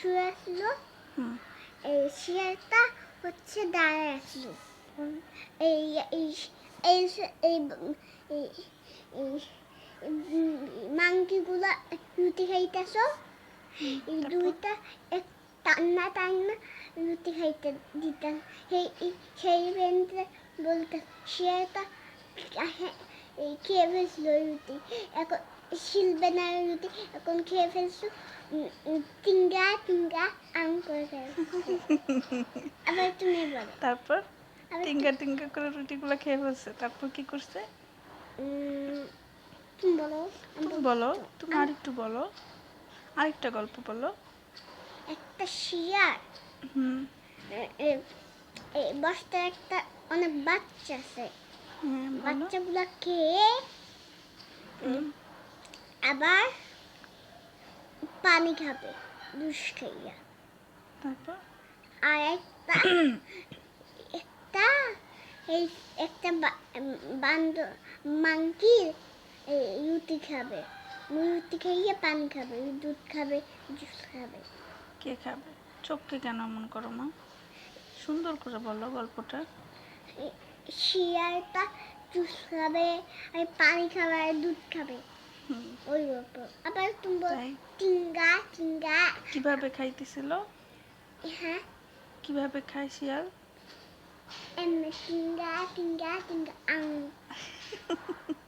শুয়ে আসলো, হুম। এই শিয়ালটা হচ্ছে দাঁড়ায় আসলো। এই এই এই এই এই মাংকিগুলা রুটি খাইতেছো, এই তারপর দুইটা এক টান্না টান্না রুটি খাইতে দিতাম। সেই বেঞ্চে বলতে শিয়ালটা খেয়ে ফেলছিল রুটি, এখন শিলবে না রুটি, এখন খেয়ে ফেলছো, টিঙ্গা টিঙ্গা আম করে ফেলছে। আবার তুমি বলো। তারপর আবার টিঙ্গা টিঙ্গা করে রুটিগুলো খেয়ে ফেলছে, তারপর কি করছে? তুমি বলো। তুমি বলো, তুমি আরেকটু বলো, আরেকটা গল্প বলো। একটা শিয়াল, হুম। বস্তায় একটা অনেক বাচ্চা আছে, হ্যাঁ, বলো। বাচ্চাগুলা খেয়ে আবার পানি খাবে দুষ খাইয়া। তারপর আর একটা একটা এই একটা বান্দর মাংকি রুটি খাবে, রুটি খাইয়ে পানি খাবে, দুধ খাবে, জুস খাবে। কে খাবে? চোখকে কেন এমন করো মা? সুন্দর করে বলো গল্পটা। শিয়ালটা জুস খাবে, আর পানি খাবে, আর দুধ খাবে। ওই গল্প। আবার তুমি তাই টিঙ্গা টিঙ্গা। কিভাবে খাইতেছিল? হ্যাঁ, কিভাবে খায় শিয়াল? এমনি টিঙ্গা টিঙ্গা টিঙ্গা আং।